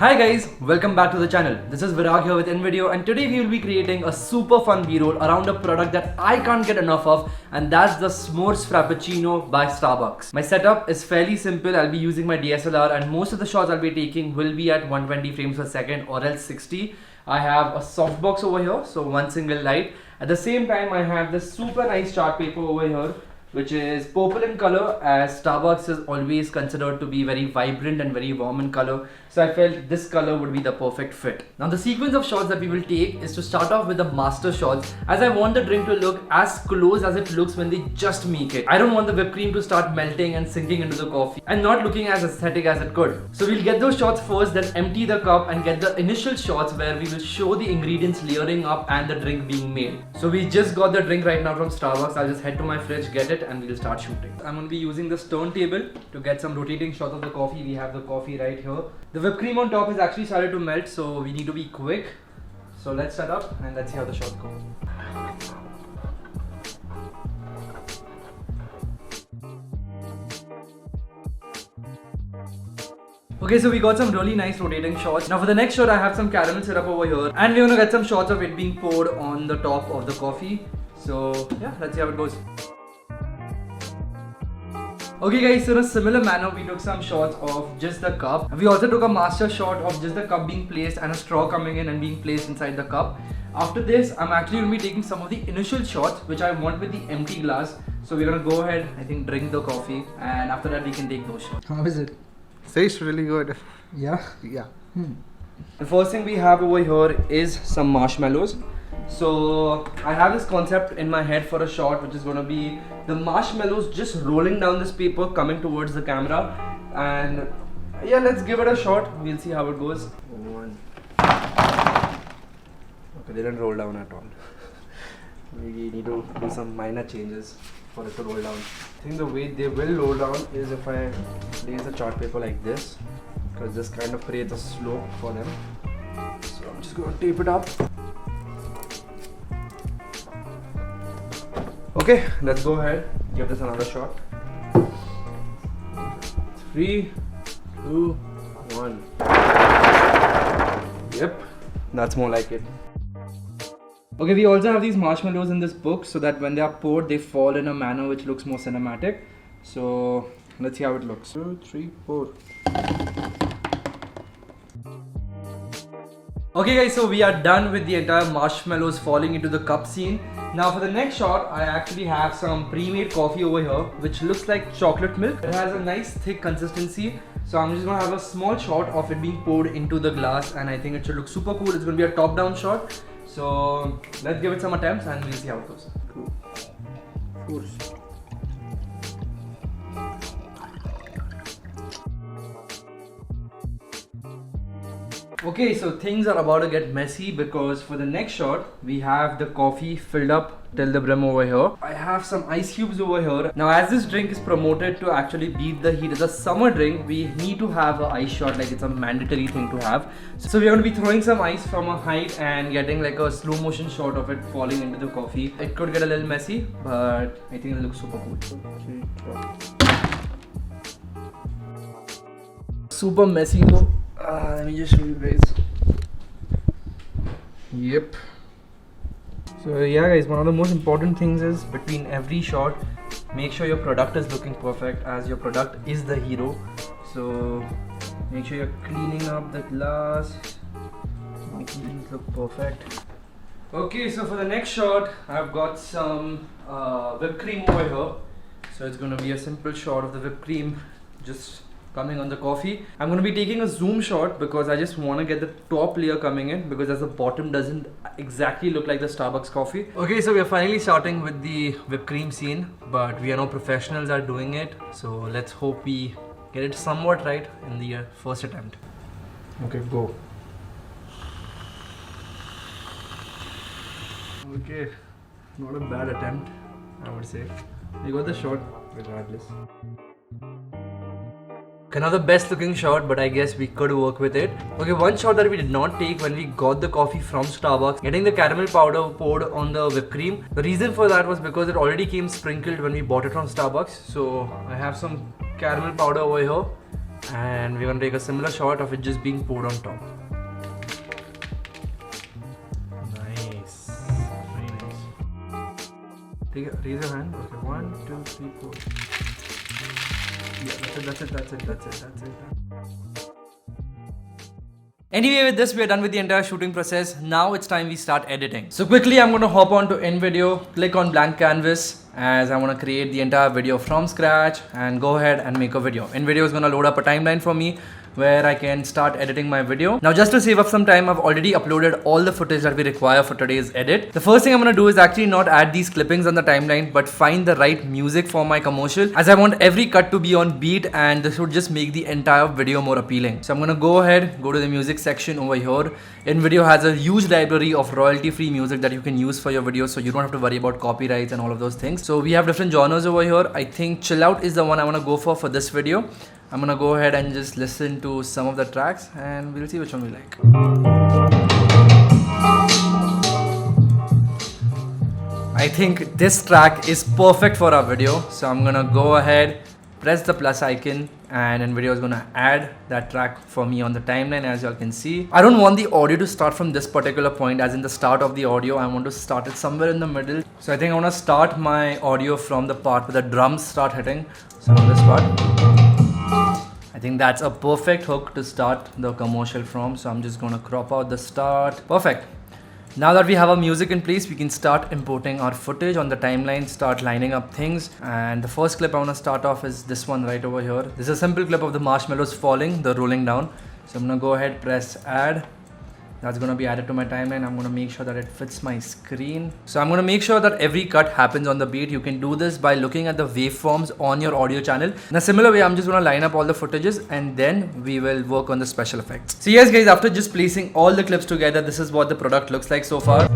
Hi guys, welcome back to the channel. This is Virag here with InVideo, and today we will be creating a super fun B-roll around a product that I can't get enough of, and that's the S'mores Frappuccino by Starbucks. My setup is fairly simple. I'll be using my DSLR and most of the shots I'll be taking will be at 120 frames per second or else 60. I have a softbox over here, so one single light. At the same time, I have this super nice chart paper over here, which is purple in color, as Starbucks is always considered to be very vibrant and very warm in color. So I felt this color would be the perfect fit. Now the sequence of shots that we will take is to start off with the master shots, as I want the drink to look as close as it looks when they just make it. I don't want the whipped cream to start melting and sinking into the coffee and not looking as aesthetic as it could. So we'll get those shots first, then empty the cup and get the initial shots where we will show the ingredients layering up and the drink being made. So we just got the drink right now from Starbucks. I'll just head to my fridge, get it, and we'll start shooting. I'm going to be using this turntable to get some rotating shots of the coffee. We have the coffee right here. The whipped cream on top has actually started to melt, so we need to be quick. So let's set up and let's see how the shots go. Okay, so we got some really nice rotating shots. Now for the next shot, I have some caramel syrup over here, and we're gonna get some shots of it being poured on the top of the coffee. So yeah, let's see how it goes. Okay guys, so in a similar manner, we took some shots of just the cup. We also took a master shot of just the cup being placed and a straw coming in and being placed inside the cup. After this, I'm actually going to be taking some of the initial shots, which I want with the empty glass. So we're going to go ahead, I think, drink the coffee, and after that we can take those shots. How is it? Tastes really good. Yeah? Yeah. The first thing we have over here is some marshmallows. So I have this concept in my head for a shot, which is going to be the marshmallows just rolling down this paper coming towards the camera. And yeah, let's give it a shot. We'll see how it goes. One. Okay, they didn't roll down at all. We need to do some minor changes for it to roll down. I think the way they will roll down is if I place the chart paper like this, because this kind of creates a slope for them. So I'm just going to tape it up. Okay, let's go ahead, give this another shot. 3, 2, 1. Yep, that's more like it. Okay, we also have these marshmallows in this book so that when they are poured, they fall in a manner which looks more cinematic. So let's see how it looks. 2, 3, 4. Okay guys, so we are done with the entire marshmallows falling into the cup scene. Now for the next shot, I actually have some pre-made coffee over here, which looks like chocolate milk. It has a nice thick consistency. So I'm just gonna have a small shot of it being poured into the glass, and I think it should look super cool. It's gonna be a top-down shot. So let's give it some attempts and we'll see how it goes. Cool. Of course. Okay, so things are about to get messy because for the next shot, we have the coffee filled up till the brim over here. I have some ice cubes over here. Now as this drink is promoted to actually beat the heat, it's a summer drink, we need to have an ice shot, like it's a mandatory thing to have. So we're going to be throwing some ice from a height and getting like a slow motion shot of it falling into the coffee. It could get a little messy, but I think it looks super cool. Super messy though. Let me just show you guys. Yep. So yeah guys, one of the most important things is between every shot, make sure your product is looking perfect, as your product is the hero. So make sure you're cleaning up the glass, making things look perfect. Okay, so for the next shot, I've got some whipped cream over here. So it's going to be a simple shot of the whipped cream just coming on the coffee. I'm going to be taking a zoom shot because I just want to get the top layer coming in, because as the bottom doesn't exactly look like the Starbucks coffee. Okay, so we are finally starting with the whipped cream scene, but we are no professionals at doing it. So let's hope we get it somewhat right in the first attempt. Okay, go. Okay, not a bad attempt, I would say. We got the shot regardless. Another best looking shot, but I guess we could work with it. Okay, one shot that we did not take when we got the coffee from Starbucks, getting the caramel powder poured on the whipped cream. The reason for that was because it already came sprinkled when we bought it from Starbucks. So I have some caramel powder over here, And we're gonna take a similar shot of it just being poured on top. Nice. Very nice. Raise your hand. Okay, 1, 2, 3, 4. Yeah, that's it. Anyway, with this we are done with the entire shooting process. Now it's time we start editing. So quickly I'm going to hop on to InVideo, click on blank canvas, as I want to create the entire video from scratch and go ahead and make a video. InVideo is going to load up a timeline for me where I can start editing my video. Now just to save up some time, I've already uploaded all the footage that we require for today's edit. The first thing I'm going to do is actually not add these clippings on the timeline, but find the right music for my commercial, as I want every cut to be on beat, and this would just make the entire video more appealing. So I'm going to go ahead, go to the music section over here. InVideo has a huge library of royalty-free music that you can use for your videos, so you don't have to worry about copyrights and all of those things. So we have different genres over here. I think Chill Out is the one I want to go for this video. I'm gonna go ahead and just listen to some of the tracks and we'll see which one we like. I think this track is perfect for our video, so I'm gonna go ahead, press the plus icon, and InVideo is gonna add that track for me on the timeline, as y'all can see. I don't want the audio to start from this particular point, as in the start of the audio. I want to start it somewhere in the middle. So I think I wanna start my audio from the part where the drums start hitting. So on this part. I think that's a perfect hook to start the commercial from, so I'm just going to crop out the start. Perfect. Now that we have our music in place, we can start importing our footage on the timeline, start lining up things. And the first clip I want to start off is this one right over here. This is a simple clip of the marshmallows falling, the rolling down. So I'm going to go ahead, press add. That's going to be added to my timeline. I'm going to make sure that it fits my screen. So I'm going to make sure that every cut happens on the beat. You can do this by looking at the waveforms on your audio channel. In a similar way, I'm just going to line up all the footages and then we will work on the special effects. So yes guys, after just placing all the clips together, this is what the product looks like so far.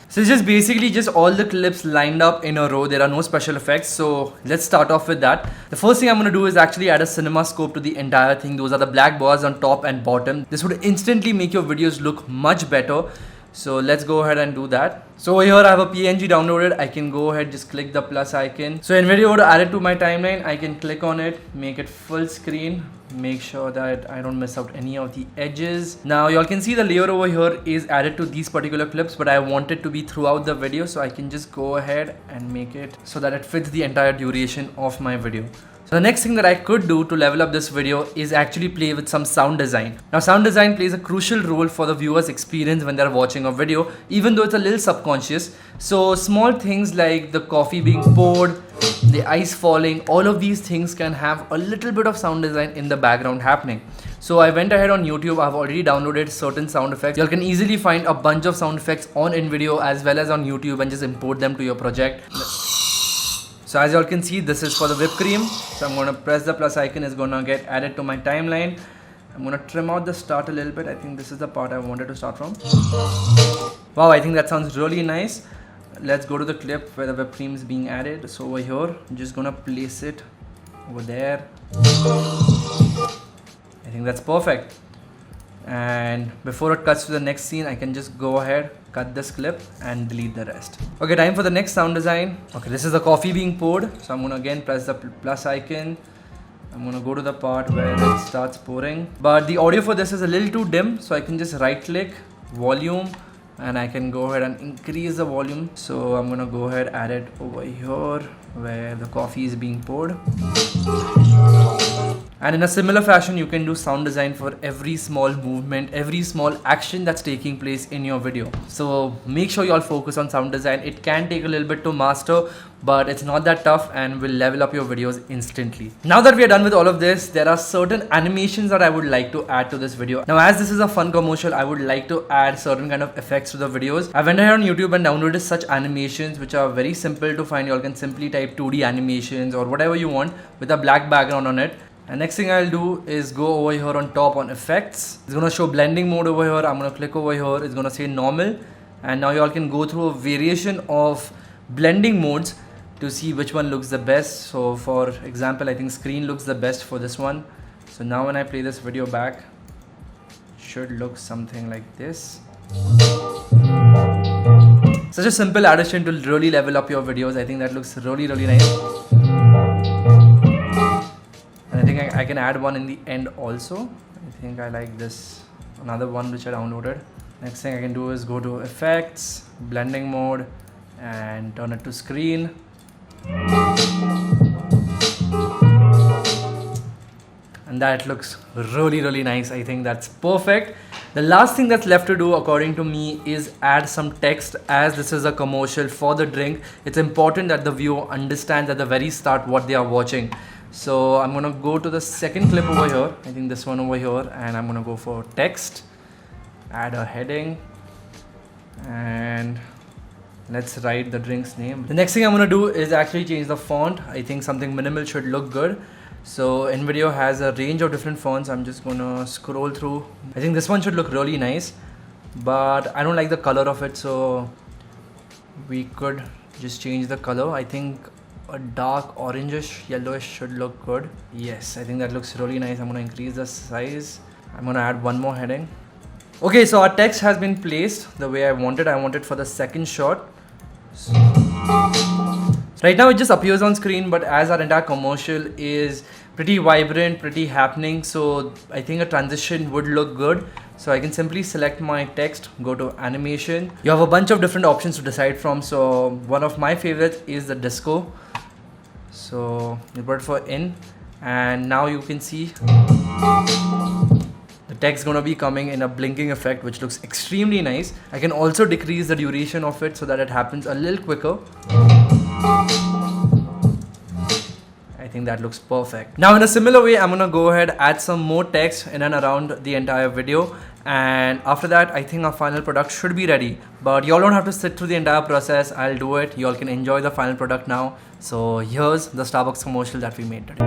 So it's just basically just all the clips lined up in a row. There are no special effects. So let's start off with that. The first thing I'm going to do is actually add a cinema scope to the entire thing. Those are the black bars on top and bottom. This would instantly make your videos look much better. So let's go ahead and do that. So over here I have a PNG downloaded. I can go ahead, just click the plus icon. So in InVideo to add it to my timeline, I can click on it, make it full screen, make sure that I don't miss out any of the edges. Now y'all can see the layer over here is added to these particular clips, but I want it to be throughout the video, so I can just go ahead and make it so that it fits the entire duration of my video. So the next thing that I could do to level up this video is actually play with some sound design. Now sound design plays a crucial role for the viewer's experience when they're watching a video, even though it's a little subconscious. So small things like the coffee being poured, the ice falling, all of these things can have a little bit of sound design in the background happening. So I went ahead on YouTube, I've already downloaded certain sound effects. You can easily find a bunch of sound effects on InVideo as well as on YouTube and just import them to your project. So as y'all can see, this is for the whipped cream. So I'm going to press the plus icon, it's going to get added to my timeline. I'm going to trim out the start a little bit. I think this is the part I wanted to start from. Wow, I think that sounds really nice. Let's go to the clip where the whipped cream is being added. So over here, I'm just going to place it over there. I think that's perfect. And before it cuts to the next scene, I can just go ahead, cut this clip and delete the rest. Okay, time for the next sound design. Okay, this is the coffee being poured. So I'm gonna again press the plus icon. I'm gonna go to the part where it starts pouring. But the audio for this is a little too dim, so I can just right click, volume, and I can go ahead and increase the volume. So I'm gonna go ahead, add it over here where the coffee is being poured. And in a similar fashion, you can do sound design for every small movement, every small action that's taking place in your video. So make sure you all focus on sound design. It can take a little bit to master, but it's not that tough and will level up your videos instantly. Now that we are done with all of this, there are certain animations that I would like to add to this video. Now, as this is a fun commercial, I would like to add certain kind of effects to the videos. I went ahead on YouTube and downloaded such animations which are very simple to find. You all can simply type 2D animations or whatever you want with a black background on it. And next thing I'll do is go over here on top on effects. It's going to show blending mode over here. I'm going to click over here. It's going to say normal. And now you all can go through a variation of blending modes to see which one looks the best. So for example, I think screen looks the best for this one. So now when I play this video back, it should look something like this. Such a simple addition to really level up your videos. I think that looks really nice. And I think I can add one in the end also. I think I like this. Another one which I downloaded. Next thing I can do is go to effects, blending mode, and turn it to screen. And that looks really nice. I think that's perfect. The last thing that's left to do according to me is add some text, as this is a commercial for the drink. It's important that the viewer understands at the very start what they are watching. So I'm gonna go to the second clip over here. I think this one over here, and I'm gonna go for text, add a heading, and let's write the drink's name. The next thing I'm gonna do is actually change the font. I think something minimal should look good. So InVideo has a range of different fonts. I'm just gonna scroll through. I think this one should look really nice, but I don't like the color of it, so we could just change the color. I think a dark orangish yellowish should look good. Yes, I think that looks really nice. I'm gonna increase the size. I'm gonna add one more heading. Okay, so our text has been placed the way I wanted. I want it for the second shot. Right now it just appears on screen, but as our entire commercial is pretty vibrant, pretty happening, so I think a transition would look good. So I can simply select my text, go to animation. You have a bunch of different options to decide from. So one of my favorites is the disco. So you put it for in, and now you can see the text gonna be coming in a blinking effect, which looks extremely nice. I can also decrease the duration of it so that it happens a little quicker. I think that looks perfect. Now in a similar way, I'm gonna go ahead, add some more text in and around the entire video, and after that I think our final product should be ready. But y'all don't have to sit through the entire process. I'll do it. Y'all can enjoy the final product now. So here's the Starbucks commercial that we made today.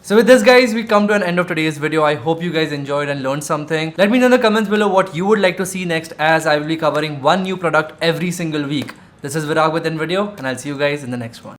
So with this guys, we come to an end of today's video. I hope you guys enjoyed and learned something. Let me know in the comments below what you would like to see next, as I will be covering one new product every single week. This is Virag with InVideo, and I'll see you guys in the next one.